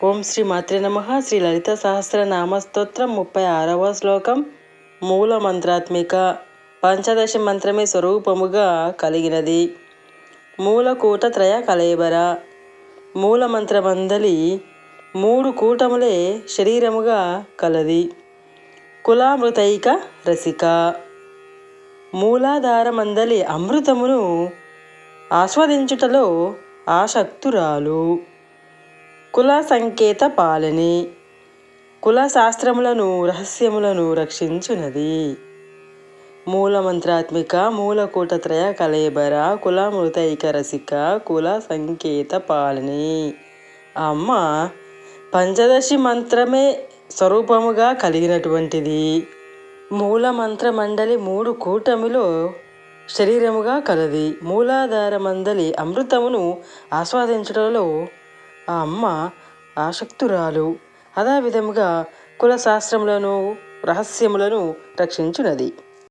ఓం శ్రీ మాత్రే నమః. శ్రీ లలిత సహస్రనామ స్తోత్రం 36వ శ్లోకం. మూల మంత్రాత్మిక పంచదశి మంత్రమే స్వరూపముగా కలిగినది. మూలకూట త్రయ కళేబర. మూల మంత్రమందలి 3 కూటములే శరీరముగా కలది. కులామృతైక రసిక. మూలాధారమందలి అమృతమును ఆస్వాదించుటలో ఆసక్తురాలు. కుల సంకేత పాలని. కుల శాస్త్రములను రహస్యములను రక్షించునది. మూలమంత్రాత్మిక మూలకూటత్రయ కళేబర కులామృతైక రసిక కుల సంకేత పాలని. అమ్మ పంచదశి మంత్రమే స్వరూపముగా కలిగినటువంటిది. మూల మంత్ర మండలి 3 కూటమిలో శరీరముగా కలది. మూలాధార మందలి అమృతమును ఆస్వాదించడంలో ఆ అమ్మ ఆసక్తురాలు. అదే విధముగా కుల శాస్త్రములను రహస్యములను రక్షించునది.